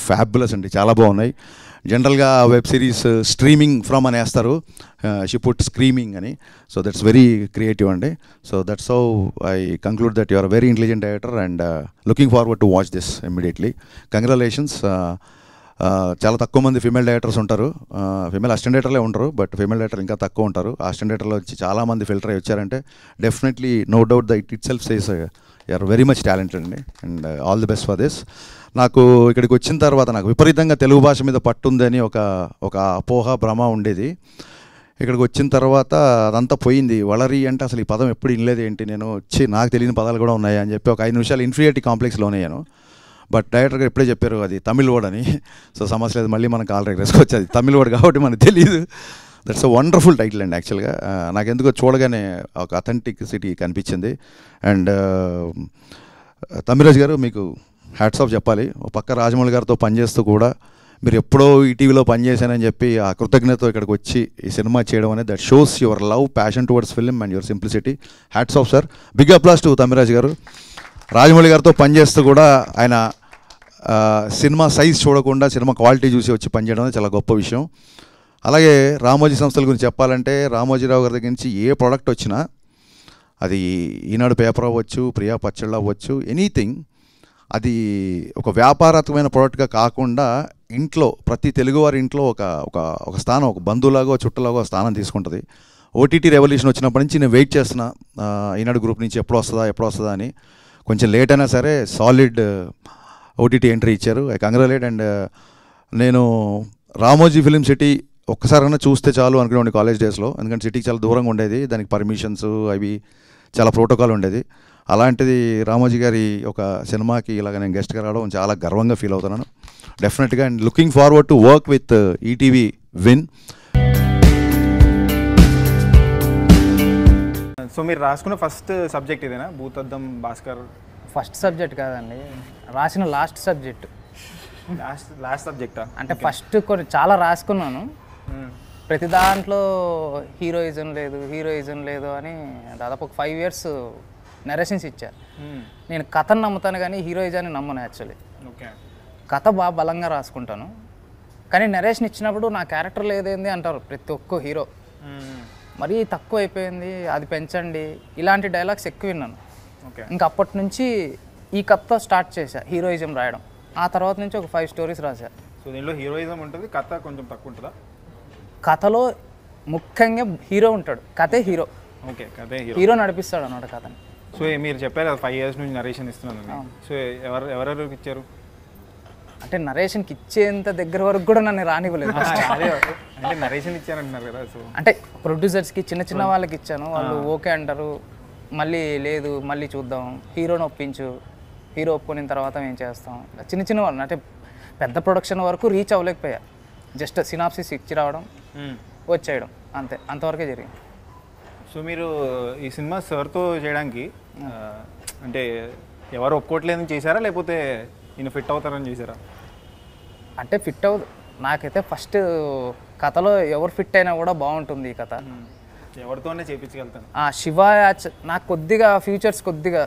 ఫ్యాబులస్ అండి, చాలా బాగున్నాయి. జనరల్గా వెబ్ సిరీస్ స్ట్రీమింగ్ ఫ్రమ్ అని వేస్తారు, షీ పుట్ స్క్రీమింగ్ అని. సో దట్స్ వెరీ క్రియేటివ్ అండి. So that's how I conclude that you are very intelligent director and looking forward to watch this immediately. Congratulations. చాలా తక్కువ మంది ఫీమేల్ డైరెక్టర్స్ ఉంటారు, female assistant డైరెక్టర్లే ఉంటారు, బట్ ఫీమేల్ డైరెక్టర్ ఇంకా తక్కువ ఉంటారు. అసిస్టెంట్ డైరెక్టర్లో వచ్చి చాలామంది ఫిల్టర్ అయ్యి వచ్చారంటే definitely no doubt the itself says you are very much talented అండి. And all the best for this. నాకు ఇక్కడికి వచ్చిన తర్వాత నాకు విపరీతంగా తెలుగు భాష మీద పట్టుందని ఒక అపోహ భ్రమ ఉండేది. ఇక్కడికి వచ్చిన తర్వాత అదంతా పోయింది. వలరి అంటే అసలు ఈ పదం ఎప్పుడు వినలేదు ఏంటి, నేను వచ్చి నాకు తెలియని పదాలు కూడా ఉన్నాయి అని చెప్పి ఒక 5 నిమిషాలు ఇన్ఫీరియారిటీ కాంప్లెక్స్లోనే అయ్యాను. బట్ డైరెక్టర్ గారు ఎప్పుడే చెప్పారు అది తమిళ్ వర్డ్ అని. సో సమస్య లేదు, మళ్ళీ మనకు ఆల్రెడీ రెస్కొచ్చి అది తమిళ్ వర్డ్ కాబట్టి మనకు తెలియదు. దట్స్ అ వండర్ఫుల్ టైటిల్ అండి. యాక్చువల్గా నాకు ఎందుకో చూడగానే ఒక అథెంటిసిటీ కనిపించింది. అండ్ తమిళరాజు గారు మీకు హ్యాట్స్ ఆఫ్ చెప్పాలి. ఒక పక్క రాజమౌళి గారితో పనిచేస్తూ కూడా మీరు ఎప్పుడో ఈటీవీలో పనిచేశానని చెప్పి ఆ కృతజ్ఞతతో ఇక్కడికి వచ్చి ఈ సినిమా చేయడం అనేది that shows your love, passion towards film and your simplicity. Hats off sir. Big applause to Tamilraju గారు. రాజమౌళి గారితో పనిచేస్తూ కూడా ఆయన సినిమా సైజ్ చూడకుండా సినిమా క్వాలిటీ చూసి వచ్చి పనిచేయడం అనేది చాలా గొప్ప విషయం. అలాగే రామోజీ సంస్థల గురించి చెప్పాలంటే, రామోజీరావు గారి దగ్గర నుంచి ఏ ప్రోడక్ట్ వచ్చినా, అది ఈనాడు పేపర్ అవ్వచ్చు, ప్రియా పచ్చళ్ళు అవ్వచ్చు, ఎనీథింగ్, అది ఒక వ్యాపారాత్మకమైన ప్రోడక్ట్గా కాకుండా ఇంట్లో ప్రతి తెలుగువారి ఇంట్లో ఒక స్థానం, ఒక బంధువులాగో చుట్టలాగో స్థానం తీసుకుంటుంది. ఓటీటీ రెవల్యూషన్ వచ్చినప్పటి నుంచి నేను వెయిట్ చేస్తున్నా ఈనాడు గ్రూప్ నుంచి ఎప్పుడు వస్తుందా అని. కొంచెం లేట్ అయినా సరే సాలిడ్ ఓటీటీ ఎంట్రీ ఇచ్చారు. I congratulate. అండ్ నేను రామోజీ ఫిలిం సిటీ ఒక్కసారైనా చూస్తే చాలు అనుకునేవాడిని కాలేజ్ డేస్లో, ఎందుకంటే సిటీకి చాలా దూరంగా ఉండేది, దానికి పర్మిషన్స్ అవి చాలా ప్రోటోకాల్ ఉండేది. అలాంటిది రామోజీ గారి ఒక సినిమాకి ఇలాగ నేను గెస్ట్గా రావడం చాలా గర్వంగా ఫీల్ అవుతున్నాను డెఫినెట్గా. And looking forward to work with ETV win. So మీరు రాసుకున్న ఫస్ట్ సబ్జెక్ట్ ఇదేనా, భూతద్దం భాస్కర్? ఫస్ట్ సబ్జెక్ట్ కాదండి, రాసిన లాస్ట్ సబ్జెక్ట్. లాస్ట్ సబ్జెక్టా? అంటే ఫస్ట్ కొన్ని చాలా రాసుకున్నాను, ప్రతి దాంట్లో హీరోయిజం లేదు అని దాదాపు ఒక 5 years నరేషన్స్ ఇచ్చా. నేను కథను నమ్ముతాను కానీ హీరోయిజాన్ని నమ్మను. యాక్చువల్లీ కథ బాగా బలంగా రాసుకుంటాను, కానీ నరేషన్ ఇచ్చినప్పుడు నా క్యారెక్టర్ లేదేంది అంటారు ప్రతి ఒక్క హీరో. మరీ తక్కువ అయిపోయింది, అది పెంచండి, ఇలాంటి డైలాగ్స్ ఎక్కువ విన్నాను. ఇంకా అప్పటి నుంచి ఈ కథతో స్టార్ట్ చేశా హీరోయిజం రాయడం. ఆ తర్వాత నుంచి ఒక 5 stories రాశా. సో దీనిలో హీరోయిజం ఉంటుంది, కథ కొంచెం తక్కువ ఉంటుందా? కథలో ముఖ్యంగా హీరో ఉంటాడు, కథే హీరో. ఓకే, కథే హీరో నడిపిస్తాడు అన్నమాట కథని. సో మీరు చెప్పారు 5 years నుంచి నరేషన్ ఇస్తున్నాను. సో ఎవరెవరికి ఇచ్చారు? అంటే నరేషన్కి ఇచ్చేంత దగ్గర వరకు కూడా నన్ను రానివ్వలేదు. అంటే నరేషన్ ఇచ్చారంటున్నారు కదా. సో అంటే ప్రొడ్యూసర్స్కి చిన్న వాళ్ళకి ఇచ్చాను, వాళ్ళు ఓకే అంటారు, మళ్ళీ లేదు మళ్ళీ చూద్దాం, హీరోని ఒప్పించు, హీరో ఒప్పుకున్న తర్వాత మేము చేస్తాం. చిన్న చిన్న వాళ్ళు అంటే పెద్ద ప్రొడక్షన్ వరకు రీచ్ అవ్వలేకపోయా. జస్ట్ సినాప్సిస్ ఇచ్చి రావడం, వచ్చేయడం, అంతే, అంతవరకే జరిగింది. సో మీరు ఈ సినిమా సార్తో చేయడానికి అంటే ఎవరు ఒప్పుకోవట్లేదని చేశారా, లేకపోతే ఈయన ఫిట్ అవుతారని చేశారా? అంటే ఫిట్ నాకైతే ఫస్ట్ కథలో ఎవరు ఫిట్ అయినా కూడా బాగుంటుంది ఈ కథ, ఎవరితోనే చేయించగలుగుతాను. శివ నాకు కొద్దిగా ఫ్యూచర్స్ కొద్దిగా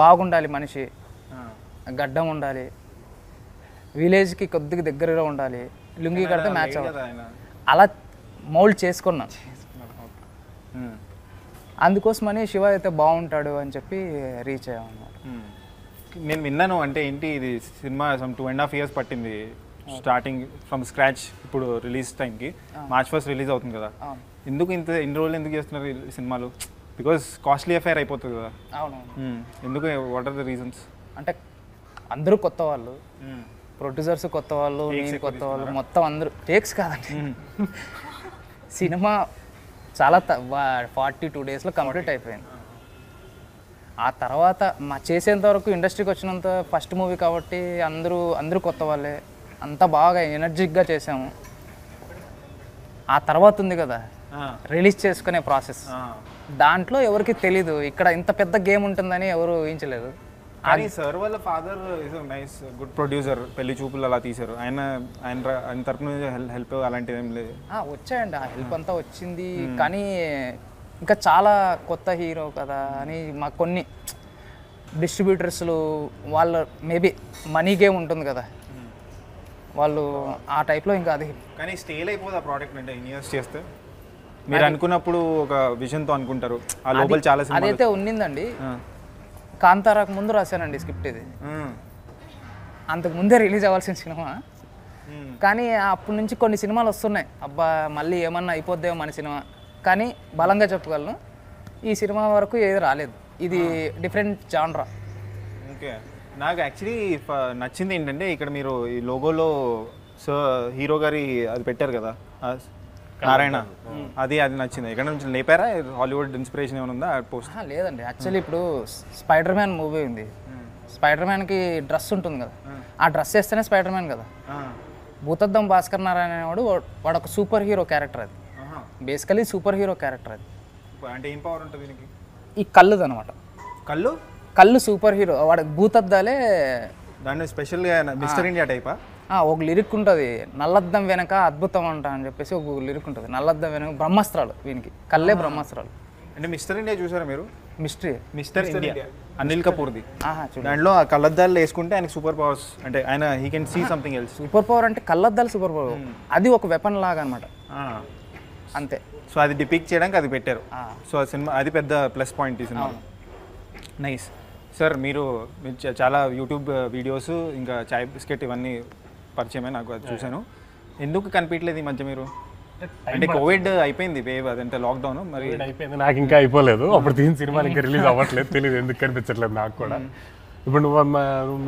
బాగుండాలి, మనిషి గడ్డం ఉండాలి, విలేజ్కి కొద్దిగా దగ్గరగా ఉండాలి, లుంగి కడితే మ్యాచ్ అవ్వాలి, అలా మౌల్డ్ చేసుకున్నా. అందుకోసమని శివ అయితే బాగుంటాడు అని చెప్పి రీచ్ అయ్యామన్నమాట. నేను విన్నాను, అంటే ఏంటి ఇది సినిమా 2.5 years పట్టింది స్టార్టింగ్ ఫ్రమ్ స్క్రాచ్. ఇప్పుడు రిలీజ్ టైంకి March 1st రిలీజ్ అవుతుంది కదా, ఎందుకు ఇన్ని రోజులు ఎందుకు చేస్తున్నారు ఈ సినిమాలు? బికాస్ కాస్ట్లీ అఫైర్ అయిపోతుంది కదా. అవును. ఎందుకు, వాట్ ఆర్ ద రీజన్స్? అంటే అందరూ కొత్త వాళ్ళు, ప్రొడ్యూసర్స్ కొత్త వాళ్ళు, నేను కొత్త వాళ్ళు, మొత్తం అందరూ టేక్స్ కాదండి. సినిమా చాలా 42 daysలో కంప్లీట్ అయిపోయింది. ఆ తర్వాత చేసేంత వరకు ఇండస్ట్రీకి వచ్చినంత ఫస్ట్ మూవీ కాబట్టి అందరూ కొత్త వాళ్ళే, అంతా బాగా ఎనర్జిక్గా చేసాము. ఆ తర్వాత ఉంది కదా రిలీజ్ చేసుకునే ప్రాసెస్, దాంట్లో ఎవరికి తెలీదు ఇక్కడ ఇంత పెద్ద గేమ్ ఉంటుందని ఎవరు ఊహించలేదు. కానీ సార్ వాళ్ళ father is nice good producer, పెళ్లి చూపులు అలా తీశారు. ఆయన తరపు నుంచి హెల్ప్ అలాంటిది ఏం లేదు? వచ్చాయండి, ఆ హెల్ప్ అంతా వచ్చింది. కానీ ఇంకా చాలా కొత్త హీరో కదా అని మాకు కొన్ని డిస్ట్రిబ్యూటర్స్లు వాళ్ళ మేబీ మనీ గేమ్ ఉంటుంది కదా, వాళ్ళు ఆ టైప్లో ఇంకా అది. కానీ స్టేల్ అయిపోతుంది ఆ ప్రోడక్ట్ అంటే ఇన్వెస్ట్ చేస్తే. మీరు అనుకున్నప్పుడు ఒక విజన్తో అనుకుంటారు, ఆ లోపల చాలా అదైతే ఉన్నిందండి. కాంతారాకు ముందు రాశానండి స్క్రిప్ట్, ఇది అంతకు ముందే రిలీజ్ అవ్వాల్సిన సినిమా. కానీ అప్పటి నుంచి కొన్ని సినిమాలు వస్తున్నాయి, అబ్బా మళ్ళీ ఏమన్నా అయిపోద్దేమో మన సినిమా, కానీ బలంగా చెప్పగలను ఈ సినిమా వరకు ఏది రాలేదు. ఇది డిఫరెంట్ జాన్రా. ఓకే, నాకు యాక్చువల్లీ నచ్చింది ఏంటంటే ఇక్కడ మీరు ఈ లోగోలో హీరో గారి అది పెట్టారు కదా నారాయణ, అది నచ్చింది. ఎక్కడ నుంచి లేపారా? హాలీవుడ్ ఇన్స్పిరేషన్ ఏమైనా ఉందా పోస్ట్? లేదండి, యాక్చువల్లీ ఇప్పుడు స్పైడర్ మ్యాన్ మూవీ ఉంది, స్పైడర్ మ్యాన్కి డ్రెస్ ఉంటుంది కదా, ఆ డ్రెస్ వేస్తేనే స్పైడర్ మ్యాన్ కదా. భూతద్దం భాస్కర్ నారాయణ అనేవాడు వాడు ఒక సూపర్ హీరో క్యారెక్టర్, అది బేసికలీ సూపర్ హీరో క్యారెక్టర్. అది అంటే ఏం పవర్ ఉంటుంది దీనికి? ఈ కళ్ళుది అనమాట. కళ్ళు సూపర్ హీరో, వాడు భూతద్దాలే. దాన్ని స్పెషల్గా మిస్టర్ ఇండియా టైపా? ఒక లిరిక్ ఉంటుంది, నల్లద్దం వెనక అద్భుతం అంట అని చెప్పేసి ఒక లిరిక్ ఉంటుంది. నల్లద్దం వెనక బ్రహ్మాస్త్రాలు, వీనికి కళ్ళే బ్రహ్మాస్త్రాలు. అంటే మిస్టర్ ఇండియా చూసారా మీరు? మిస్టర్ ఇండియా అనిల్ కపూర్ది. దాంట్లో ఆ కళ్ళద్దాలు వేసుకుంటే ఆయనకి సూపర్ పవర్స్, అంటే ఆయన he can see something else. Super power అంటే కళ్ళద్దాలు సూపర్ పవర్, అది ఒక వెపన్ లాగా అనమాట, అంతే. సో అది డిపిక్ట్ చేయడానికి అది పెట్టారు. సో ఆ సినిమా అది పెద్ద ప్లస్ పాయింట్ ఈ సినిమా. Nice sir. మీరు చాలా యూట్యూబ్ వీడియోస్ ఇంకా చాయ్ బిస్కెట్ ఇవన్నీ పరిచయమే, నాకు అది చూశాను. ఎందుకు కనిపించలేదు ఈ మధ్య మీరు? అంటే కోవిడ్ అయిపోయింది వేవ్, అదంటే లాక్డౌన్ మరి అయిపోయింది, నాకు ఇంకా అయిపోలేదు. అప్పుడు తీసిన సినిమాలు ఇంకా రిలీజ్ అవ్వట్లేదు, తెలియదు ఎందుకు కనిపించట్లేదు నాకు కూడా. ఇప్పుడు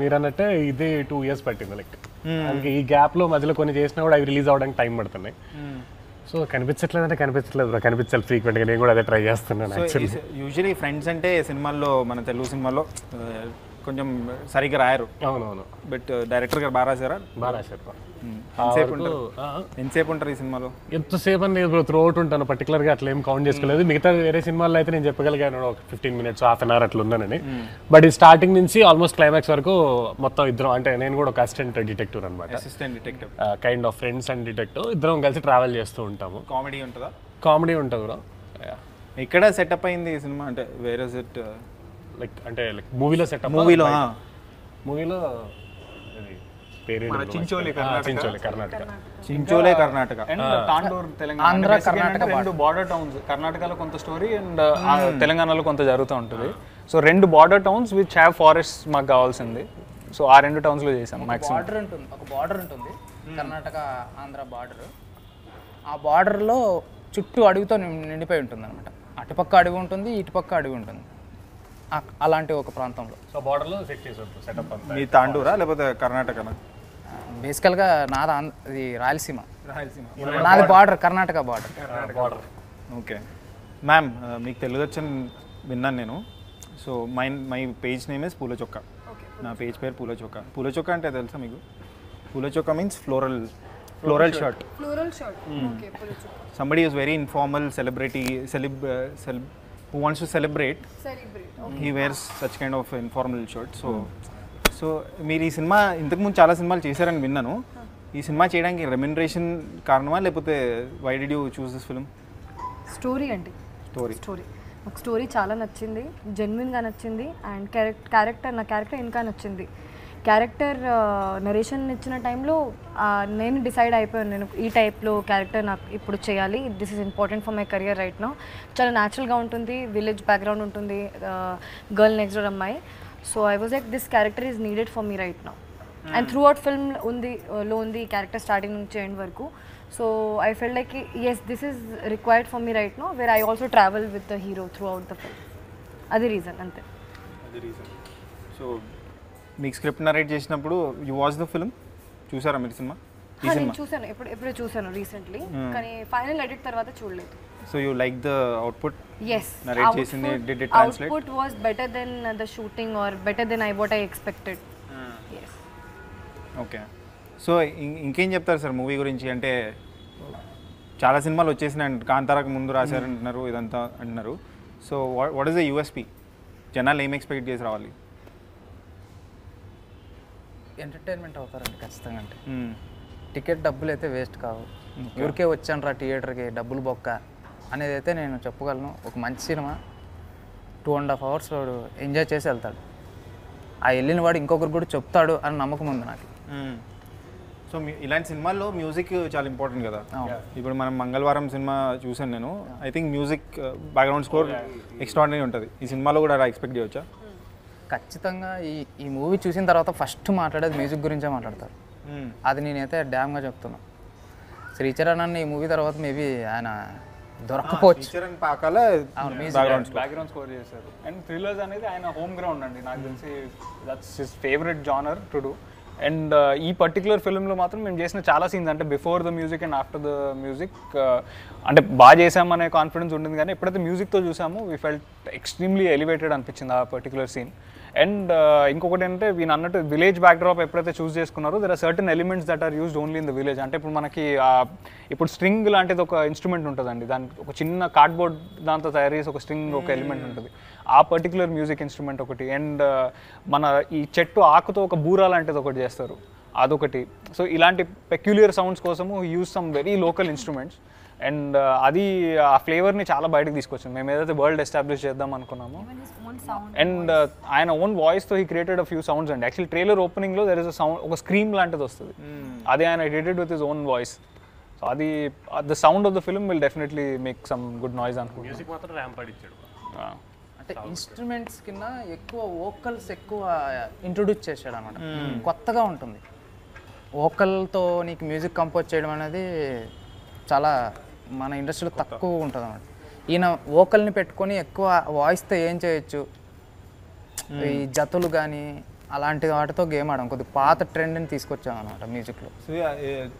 మీరు అన్నట్టే ఇది 2 years పట్టింది. లైక్ ఈ గ్యాప్లో మధ్యలో కొన్ని చేసినా కూడా అవి రిలీజ్ అవ్వడానికి టైం పడుతున్నాయి. సో కనిపించట్లేదు అంటే కనిపించట్లేదు, కనిపించాలి ఫ్రీక్వెంట్గా. నేను కూడా అదే ట్రై చేస్తున్నాను. యూజువలీ ఫ్రెండ్స్ అంటే సినిమాల్లో, మన తెలుగు సినిమాల్లో కొంచెం సరిగ్గా రాయరు. అవునవును. బట్ డైరెక్టర్ గారు బాగా రాశారా? బాగా రాశారు. ఎంతసేపు ఉంటారు ఈ సినిమాలో? ఎంతసేపు అని లేదు, త్రూ అవుట్ ఉంటాను. పర్టికులర్గా అట్లా ఏం కౌంట్ చేసుకోలేదు. మిగతా వేరే సినిమాల్లో అయితే నేను చెప్పగలిగాను ఒక 15 minutes, half an hour అట్లా ఉన్నానని. బట్ ఈ స్టార్టింగ్ నుంచి ఆల్మోస్ట్ క్లైమాక్స్ వరకు మొత్తం ఇద్దరం, అంటే నేను కూడా ఒక అసిస్టెంట్ డిటెక్టివ్ అనమాట, kind of friends and detective, ఇద్దరం కలిసి ట్రావెల్ చేస్తూ ఉంటాము. కామెడీ ఉంటుందా? కామెడీ ఉంటుంది బ్రో. ఎక్కడ సెటప్ అయింది ఈ సినిమా? అంటే వేరే సెట్ లైక్ అంటే లైక్ మూవీలో సెటప్? మూవీలో Chincholi Karnataka. Chincholi Karnataka and Tandur Telangana. Andhra Karnataka 2 border towns. కర్ణాటకలో కొంత స్టోరీ అండ్ తెలంగాణలో కొంత జరుగుతూ ఉంటుంది. So 2 border towns which have forest మాకు కావాల్సింది. సో ఆ 2 townsలో చేసాం మాక్సిమం. ఒక బార్డర్ ఉంటుంది కర్ణాటక ఆంధ్ర బార్డర్. ఆ బార్డర్లో చుట్టూ అడవితో నిండిపోయి ఉంటుంది అనమాట. అటుపక్క అడవి ఉంటుంది, ఇటుపక్క అడవి ఉంటుంది, అలాంటి ఒక ప్రాంతంలో. సో బార్డర్లో సెట్ చేసారు సెటప్ అంతా. మీ తాండూరా లేకపోతే కర్ణాటకనా? బేసికల్గా నాది రాయలసీమ. నాది border, Karnataka border. Okay ma'am, మీకు తెలుగు వచ్చని విన్నాను నేను. So my page name is పూల చొక్క. నా పేజ్ పేరు పూల చొక్కా. పూల చొక్కా అంటే తెలుసా మీకు? పూల చొక్కా means floral shirt. Floral shirt. Okay, polo chokka. Somebody is very informal celebrity who wants to celebrate. He wears such kind of informal shirt. So మీరు ఈ సినిమా ఇంతకుముందు చాలా సినిమాలు చేశారని విన్నాను. ఈ సినిమా చేయడానికి రెమ్యునరేషన్ కారణమా లేకపోతే why did you choose this film? Story అండి. స్టోరీ నాకు స్టోరీ చాలా నచ్చింది, జెన్యున్గా నచ్చింది. అండ్ నా క్యారెక్టర్ ఇంకా నచ్చింది. క్యారెక్టర్ నరేషన్ ఇచ్చిన టైంలో నేను డిసైడ్ అయిపోయాను, నేను ఈ టైప్లో క్యారెక్టర్ నాకు ఇప్పుడు చేయాలి. This is important for my career right now. చాలా న్యాచురల్గా ఉంటుంది, విలేజ్ బ్యాక్గ్రౌండ్ ఉంటుంది, గర్ల్ నెక్స్ట్ డోర్ అమ్మాయి. So I was like this character is needed for me right now. And throughout film ఉంది క్యారెక్టర్ స్టార్టింగ్ నుంచి end వరకు. So I felt like yes this is required for me right now, where I also travel with the hero throughout the film. అది reason, అంతే. So మీకు script narrate చేసినప్పుడు you watch the film, చూసారా మీరు cinema? నేను చూసాను, ఎప్పుడే చూసాను రీసెంట్లీ, కానీ ఫైనల్ ఎడిట్ తర్వాత చూడలేదు. So you like the output? Yes, narrate చేసింది did it translate? Output was better than the shooting or better than what I expected. Yes. Okay. So ఇంకేం చెప్తారు సార్ మూవీ గురించి? అంటే చాలా సినిమాలు వచ్చేసినాయి, కాంతారాకు ముందు రాశారంటున్నారు, ఇదంతా అంటున్నారు. So what is the USP? జనాలు ఏం ఎక్స్పెక్ట్ చేసి రావాలి? ఎంటర్టైన్మెంట్ అవుతారండి ఖచ్చితంగా. అంటే టికెట్ డబ్బులు అయితే వేస్ట్ కావు. ఊరికే వచ్చాను రా థియేటర్కి డబ్బులు బొక్క అనేది అయితే నేను చెప్పగలను. ఒక మంచి సినిమా 2.5 hours వాడు ఎంజాయ్ చేసి వెళ్తాడు. ఆ వెళ్ళిన వాడు ఇంకొకరు కూడా చెప్తాడు అని నమ్మకం ఉంది నాకు. సో ఇలాంటి సినిమాల్లో మ్యూజిక్ చాలా ఇంపార్టెంట్ కదా. ఇప్పుడు మనం మంగళవారం సినిమా చూసాను నేను. I think music background score extraordinary ఉంటుంది. ఈ సినిమాలో కూడా అలా ఎక్స్పెక్ట్ చేయవచ్చా? ఖచ్చితంగా. ఈ మూవీ చూసిన తర్వాత ఫస్ట్ మాట్లాడేది మ్యూజిక్ గురించే మాట్లాడతారు. అది నేనైతే డ్యామ్గా చెప్తున్నా. శ్రీచరణ్ అన్న ఈ మూవీ తర్వాత మేబీ ఆయన దొరకపోవచ్చు. బ్యాక్గ్రౌండ్ స్కోర్ చేశారు. అండ్ థ్రిల్లర్స్ అనేది ఆయన హోమ్ గ్రౌండ్ అండి, నాకు తెలిసి that's his favourite genre to do. And ఈ పర్టికులర్ ఫిల్మ్లో మాత్రం మేము చేసిన చాలా సీన్స్ అంటే before the music and after the music అంటే బాగా చేసామనే కాన్ఫిడెన్స్ ఉంటుంది. కానీ ఎప్పుడైతే మ్యూజిక్తో చూసామో వీ ఫెల్ట్ ఎక్స్ట్రీమ్లీ ఎలివేటెడ్ అనిపించింది ఆ పర్టికులర్ సీన్. అండ్ ఇంకొకటి ఏంటంటే వీళ్ళు అన్నట్టు విలేజ్ బ్యాక్డ్రాప్ ఎప్పుడైతే చూస్ చేసుకున్నారో there are certain elements that are used only in the village. అంటే ఇప్పుడు మనకి ఇప్పుడు స్ట్రింగ్ లాంటిది ఒక ఇన్స్ట్రుమెంట్ ఉంటుందండి, దానికి ఒక చిన్న కార్డ్బోర్డ్ దాంతో తయారు చేసి ఒక స్ట్రింగ్ ఒక ఎలిమెంట్ ఉంటుంది, ఆ పర్టికులర్ మ్యూజిక్ ఇన్స్ట్రుమెంట్ ఒకటి. అండ్ మన ఈ చెట్టు ఆకుతో ఒక బూరా లాంటిది ఒకటి చేస్తారు, అదొకటి. సో ఇలాంటి పెక్యులియర్ సౌండ్స్ కోసము use some very local instruments. And అది ఆ ఫ్లేవర్ని చాలా బయటకు తీసుకొచ్చింది. మేము ఏదైతే వరల్డ్ ఎస్టాబ్లిష్ చేద్దాం అనుకున్నామో. అండ్ ఆయన ఓన్ వాయిస్తో he created a few sounds అండి. యాక్చువల్లీ ట్రైలర్ ఓపెనింగ్లో దెర్ ఇస్ అ సౌండ్, ఒక స్క్రీమ్ లాంటిది వస్తుంది, అది ఆయన edited with his own voice. So అది the sound of the film will definitely make some good noise అనుకుంటున్నాను. అంటే ఇన్స్ట్రుమెంట్స్ కింద ఎక్కువ వోకల్స్ ఎక్కువ ఇంట్రొడ్యూస్ చేశాడు అనమాట. కొత్తగా ఉంటుంది. వోకల్తో నీకు మ్యూజిక్ కంపోజ్ చేయడం అనేది చాలా మన ఇండస్ట్రీలో తక్కువ ఉంటుంది అన్నమాట. ఈయన వోకల్ని పెట్టుకొని ఎక్కువ వాయిస్తో ఏం చేయొచ్చు, ఈ జతులు కానీ అలాంటి వాటితో గేమ్ ఆడాం. కొద్దిగా పాత ట్రెండ్ని తీసుకొచ్చాం అనమాట మ్యూజిక్లో. సో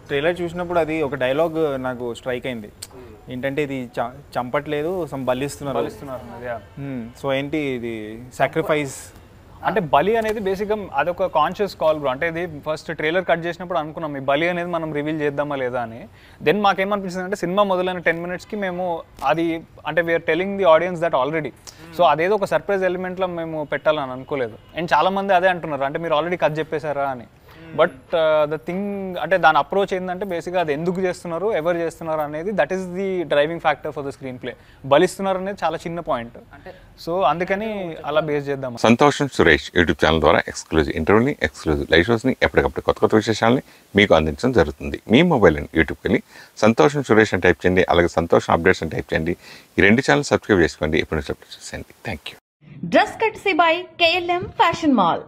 ట్రైలర్ చూసినప్పుడు అది ఒక డైలాగ్ నాకు స్ట్రైక్ అయింది. ఏంటంటే ఇది చంపట్లేదు, బలిస్తున్నారు. సో ఏంటి ఇది? సాక్రిఫైస్ అంటే బలి అనేది బేసిక్గా అదొక కాన్షియస్ కాల్ బ్రో. అంటే ఇది ఫస్ట్ ట్రైలర్ కట్ చేసినప్పుడు అనుకున్నాం ఈ బలి అనేది మనం రివీల్ చేద్దామా లేదా అని. దెన్ మాకేమనిపించింది అంటే సినిమా మొదలైన 10 minutesకి మేము అది అంటే we are telling the audience that already. సో అదేదో ఒక సర్ప్రైజ్ ఎలిమెంట్లో మేము పెట్టాలని అనుకోలేదు. అండ్ చాలామంది అదే అంటున్నారు, అంటే మీరు ఆల్రెడీ కట్ చెప్పేశారా అని. బట్ ద థింగ్ అంటే దాని అప్రోచ్ ఏంటంటే బేసిక్గా అది ఎందుకు చేస్తున్నారు, ఎవరు చేస్తున్నారు అనేది that is the driving factor for the screenplay. బలిస్తున్నారు అనేది చాలా చిన్న పాయింట్. సో అందుకని అలా బేస్ చేద్దాం. సంతోషం సురేష్ యూట్యూబ్ ఛానల్ ద్వారా ఎక్స్క్లూజివ్ ఇంటర్వ్యూని, ఎక్స్క్లూజివ్ లైవ్ షోస్ని, ఎప్పటికప్పుడు కొత్త విశేషాలని మీకు అందించడం జరుగుతుంది. మీ మొబైల్ అండ్ యూట్యూబ్కి వెళ్ళి సంతోషం సురేష్ అని టైప్ చేయండి, అలాగే సంతోషం అప్డేట్స్ అని టైప్ చేయండి. ఈ 2 ఛానల్ సబ్స్క్రైబ్ చేసుకోండి, ఎప్పుడు అప్డేట్ చేయండి. Thank you. Dress కట్సీ by KLM fashion mall.